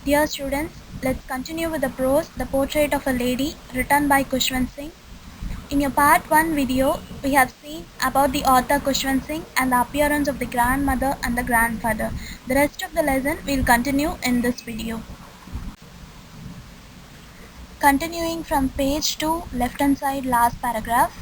Dear students, let's continue with the prose, The Portrait of a Lady, written by Khushwant Singh. In your part 1 video, we have seen about the author Khushwant Singh and the appearance of the grandmother and the grandfather. The rest of the lesson will continue in this video. Continuing from page 2, left hand side, last paragraph.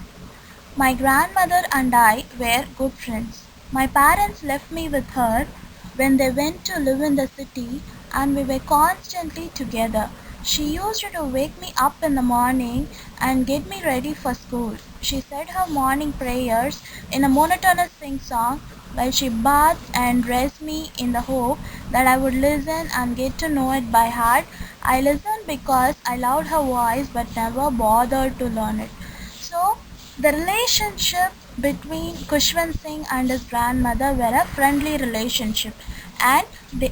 My grandmother and I were good friends. My parents left me with her when they went to live in the city, and we were constantly together. She used to wake me up in the morning and get me ready for school. She said her morning prayers in a monotonous sing-song while she bathed and dressed me in the hope that I would listen and get to know it by heart. I listened because I loved her voice but never bothered to learn it. So, the relationship between Khushwant Singh and his grandmother were a friendly relationship, and the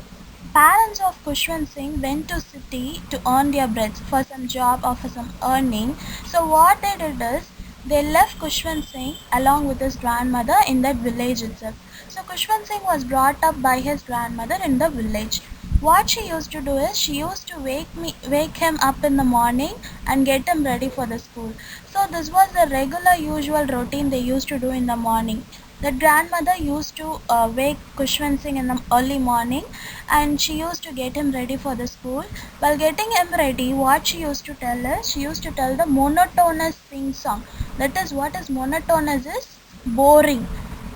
parents of Khushwant Singh went to city to earn their bread for some job or for some earning. So what they did is they left Khushwant Singh along with his grandmother in that village itself. So Khushwant Singh was brought up by his grandmother in the village. What she used to do is she used to wake him up in the morning and get him ready for the school. So this was the regular usual routine they used to do in the morning. The grandmother used to wake Khushwant Singh in the early morning, and she used to get him ready for the school. While getting him ready, what she used to tell is she used to tell the monotonous sing song. That is, what is monotonous is boring,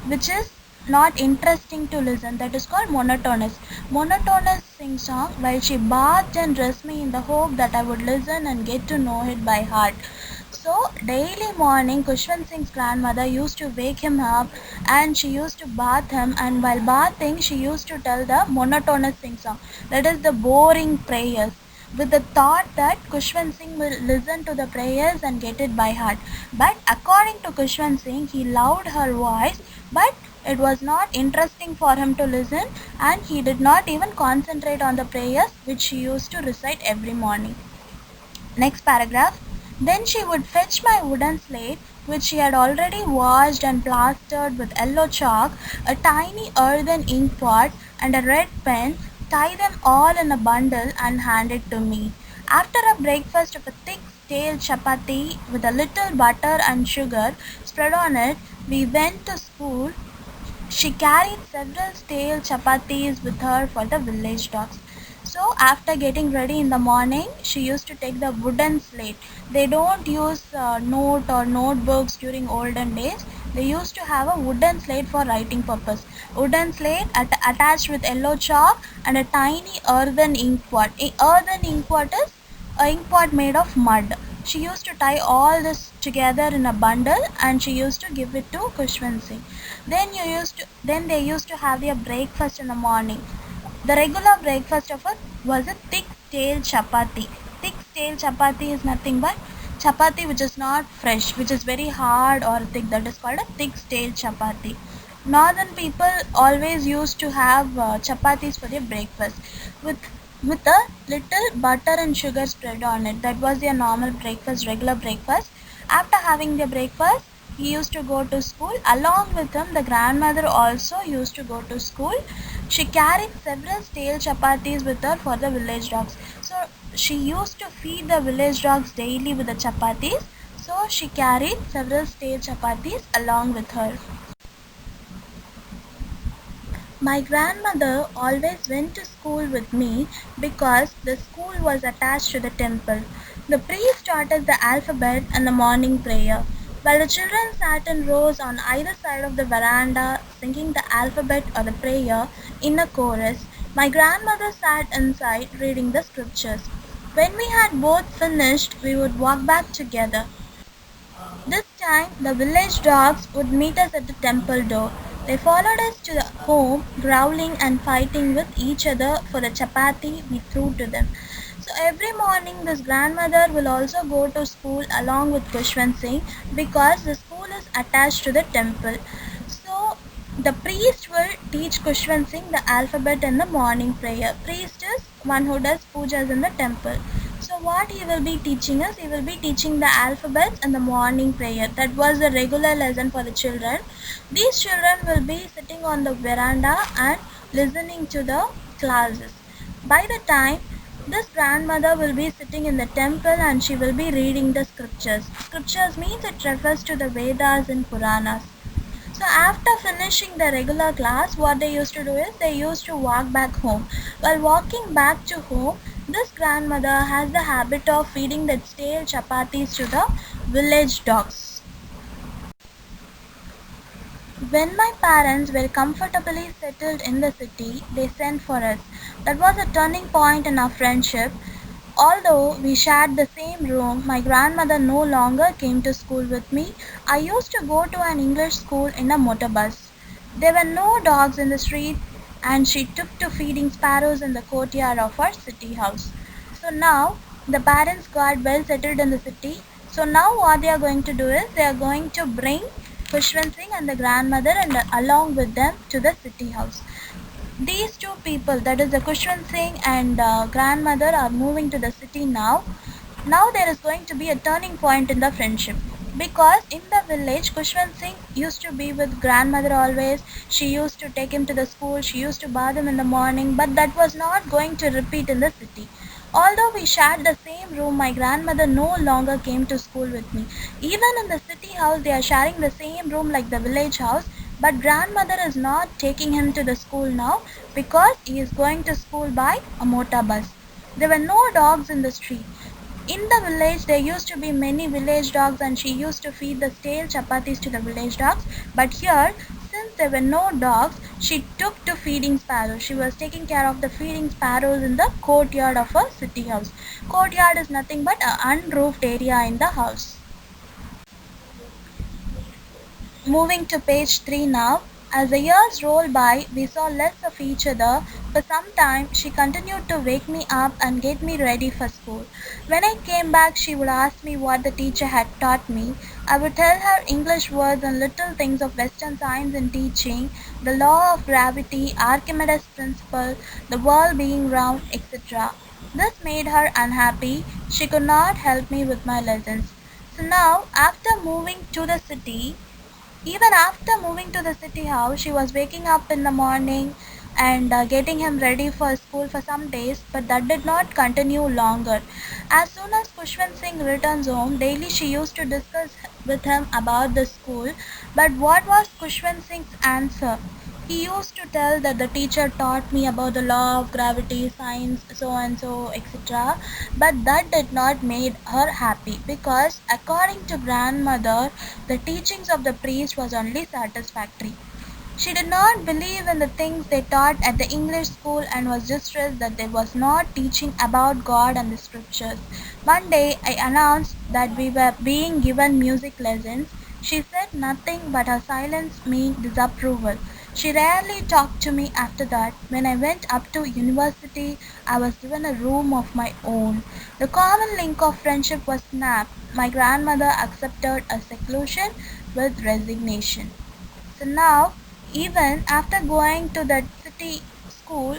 which is not interesting to listen. That is called monotonous. Monotonous sing song while she bathed and dressed me in the hope that I would listen and get to know it by heart. So daily morning Khushwant Singh's grandmother used to wake him up and she used to bath him, and while bathing she used to tell the monotonous sing song, that is the boring prayers, with the thought that Khushwant Singh will listen to the prayers and get it by heart. But according to Khushwant Singh, he loved her voice, but it was not interesting for him to listen, and he did not even concentrate on the prayers which she used to recite every morning. Next paragraph. Then she would fetch my wooden slate, which she had already washed and plastered with yellow chalk, a tiny earthen ink pot, and a red pen, tie them all in a bundle, and hand it to me. After a breakfast of a thick stale chapati with a little butter and sugar spread on it, we went to school. She carried several stale chapatis with her for the village dogs. So after getting ready in the morning, she used to take the wooden slate. They don't use note or notebooks during olden days. They used to have a wooden slate for writing purpose. Wooden slate attached with yellow chalk and a tiny earthen ink pot. A earthen ink pot is an ink pot made of mud. She used to tie all this together in a bundle and she used to give it to Khushwant Singh. Then they used to have their breakfast in the morning. The regular breakfast of it was a thick stale chapati. Thick stale chapati is nothing but chapati which is not fresh, which is very hard or thick. That is called a thick stale chapati. Northern people always used to have chapatis for their breakfast with a little butter and sugar spread on it. That was their normal breakfast, regular breakfast. After having their breakfast, he used to go to school. Along with him, the grandmother also used to go to school. She carried several stale chapatis with her for the village dogs. So she used to feed the village dogs daily with the chapatis. So she carried several stale chapatis along with her. My grandmother always went to school with me because the school was attached to the temple. The priest taught us the alphabet and the morning prayer, while the children sat in rows on either side of the veranda singing the alphabet or the prayer in a chorus. My grandmother sat inside reading the scriptures. When we had both finished, we would walk back together. This time, the village dogs would meet us at the temple door. They followed us to the home, growling and fighting with each other for the chapati we threw to them. So every morning, this grandmother will also go to school along with Khushwant Singh because the school is attached to the temple. So the priest will teach Khushwant Singh the alphabet in the morning prayer. Priest is one who does pujas in the temple. So what he will be teaching us, he will be teaching the alphabets and the morning prayer. That was a regular lesson for the children. These children will be sitting on the veranda and listening to the classes. By the time This grandmother will be sitting in the temple and she will be reading the scriptures. Scriptures means it refers to the Vedas and Puranas. So after finishing the regular class, what they used to do is they used to walk back home. While walking back to home, this grandmother has the habit of feeding the stale chapatis to the village dogs. When my parents were comfortably settled in the city, they sent for us. That was a turning point in our friendship. Although we shared the same room, my grandmother no longer came to school with me. I used to go to an English school in a motor bus. There were no dogs in the street, and she took to feeding sparrows in the courtyard of our city house. So now the parents got well settled in the city. So now what they are going to do is they are going to bring Kushwant Singh and the grandmother and along with them to the city house. These two people, that is the Kushwant Singh and grandmother, are moving to the city now. Now there is going to be a turning point in the friendship. Because in the village, Kushwant Singh used to be with grandmother always. She used to take him to the school. She used to bath him in the morning. But that was not going to repeat in the city. Although we shared the same room, my grandmother no longer came to school with me. Even in the city house, they are sharing the same room like the village house. But grandmother is not taking him to the school now because he is going to school by a motor bus. There were no dogs in the street. In the village, there used to be many village dogs, and she used to feed the stale chapatis to the village dogs. But here, since there were no dogs, she took to feeding sparrows. She was taking care of the feeding sparrows in the courtyard of a city house. Courtyard is nothing but an unroofed area in the house. Moving to page 3 now. As the years rolled by, we saw less of each other. For some time, she continued to wake me up and get me ready for school. When I came back, she would ask me what the teacher had taught me. I would tell her English words and little things of Western science and teaching, the law of gravity, Archimedes' principle, the world being round, etc. This made her unhappy. She could not help me with my lessons. So now, even after moving to the city house, she was waking up in the morning and getting him ready for school for some days, but that did not continue longer. As soon as Kushwant Singh returns home, daily she used to discuss with him about the school. But what was Kushwant Singh's answer? He used to tell that the teacher taught me about the law of gravity, science, so and so, etc. But that did not make her happy because, according to grandmother, the teachings of the priest was only satisfactory. She did not believe in the things they taught at the English school and was distressed that they was not teaching about God and the scriptures. One day I announced that we were being given music lessons. She said nothing, but her silence meant disapproval. She rarely talked to me after that. When I went up to university, I was given a room of my own. The common link of friendship was snapped. My grandmother accepted a seclusion with resignation. So now, even after going to that city school,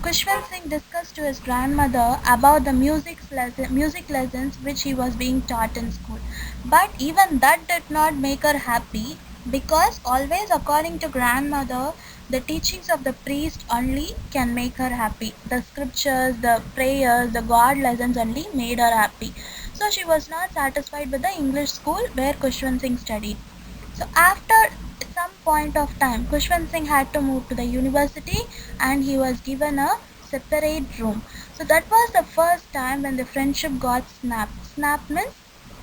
Kushwant Singh discussed to his grandmother about the music lessons which he was being taught in school. But even that did not make her happy because always according to grandmother, the teachings of the priest only can make her happy. The scriptures, the prayers, the God lessons only made her happy. So she was not satisfied with the English school where Kushwant Singh studied. So after some point of time, Kushwant Singh had to move to the university and he was given a separate room. So that was the first time when the friendship got snapped. Snap means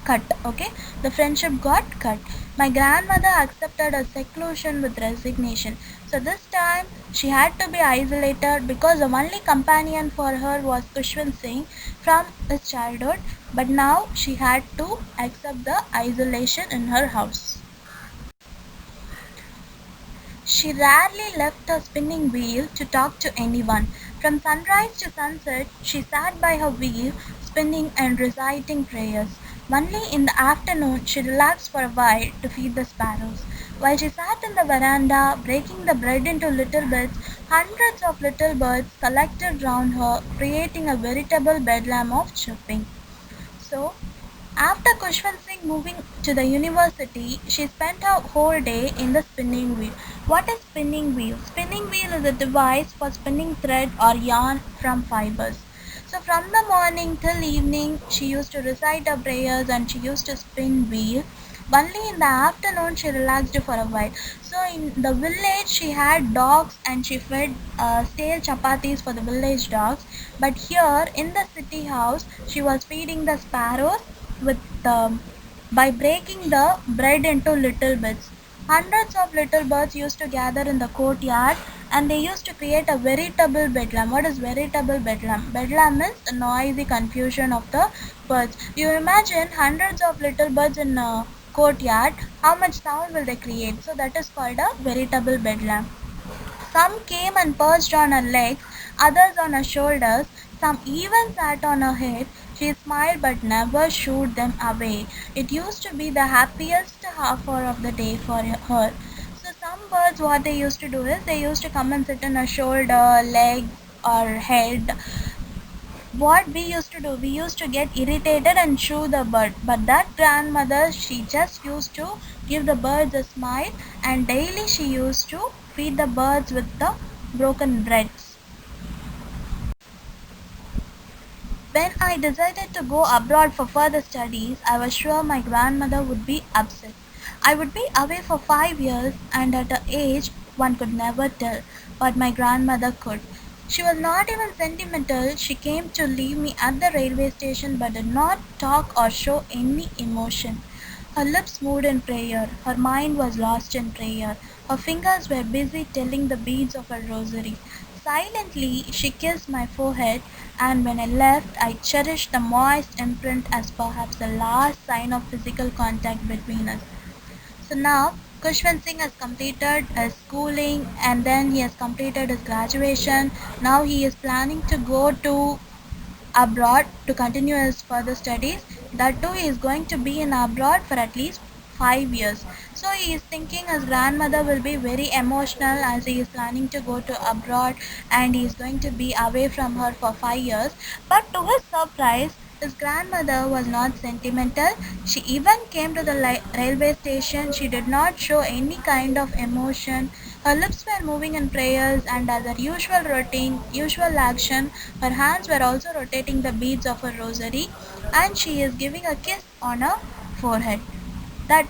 cut, okay? The friendship got cut. My grandmother accepted a seclusion with resignation. So this time she had to be isolated because the only companion for her was Kushwant Singh from his childhood. But now she had to accept the isolation in her house. She rarely left her spinning wheel to talk to anyone. From sunrise to sunset, she sat by her wheel, spinning and reciting prayers. Only in the afternoon she relaxed for a while to feed the sparrows. While she sat in the veranda, breaking the bread into little bits, hundreds of little birds collected round her, creating a veritable bedlam of chirping. So, after Kushwant Singh moving to the university, she spent her whole day in the spinning wheel. What is spinning wheel? Spinning wheel is a device for spinning thread or yarn from fibers. So from the morning till evening, she used to recite her prayers and she used to spin wheel. Only in the afternoon she relaxed for a while. So in the village she had dogs and she fed stale chapatis for the village dogs. But here in the city house she was feeding the sparrows with by breaking the bread into little bits. Hundreds of little birds used to gather in the courtyard and they used to create a veritable bedlam. What is veritable bedlam? Bedlam is the noisy confusion of the birds. You imagine hundreds of little birds in a courtyard, how much sound will they create? So that is called a veritable bedlam. Some came and perched on her legs, others on her shoulders, some even sat on her head. She smiled but never shooed them away. It used to be the happiest half hour of the day for her. So some birds, what they used to do is they used to come and sit on her shoulder, leg or head. What we used to do, we used to get irritated and shoo the bird, but that grandmother, she just used to give the birds a smile and daily she used to feed the birds with the broken breads. When I decided to go abroad for further studies, I was sure my grandmother would be upset. I would be away for 5 years, and at her age, one could never tell, but my grandmother could. She was not even sentimental. She came to leave me at the railway station but did not talk or show any emotion. Her lips moved in prayer. Her mind was lost in prayer. Her fingers were busy telling the beads of her rosary. Silently, she kissed my forehead, and when I left, I cherished the moist imprint as perhaps the last sign of physical contact between us. So now, Kushwant Singh has completed his schooling and then he has completed his graduation. Now he is planning to go to abroad to continue his further studies. That too, he is going to be in abroad for at least 5 years. So he is thinking his grandmother will be very emotional as he is planning to go to abroad and he is going to be away from her for 5 years. But to his surprise, his grandmother was not sentimental. She even came to the railway station. She did not show any kind of emotion. Her lips were moving in prayers, and as her usual routine, usual action, her hands were also rotating the beads of her rosary, and she is giving a kiss on her forehead. That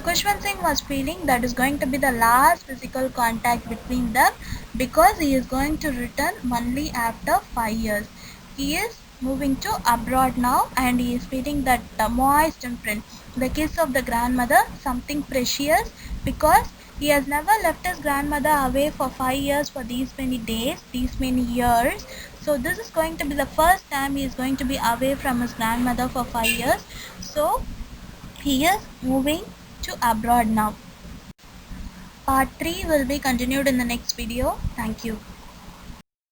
Kushwant Singh was feeling that is going to be the last physical contact between them because he is going to return only after 5 years. He is moving to abroad now and he is feeling that moist imprint, the kiss of the grandmother, something precious because he has never left his grandmother away for 5 years for these many days, these many years. So this is going to be the first time he is going to be away from his grandmother for 5 years. So he is moving to abroad now. Part 3 will be continued in the next video. Thank you.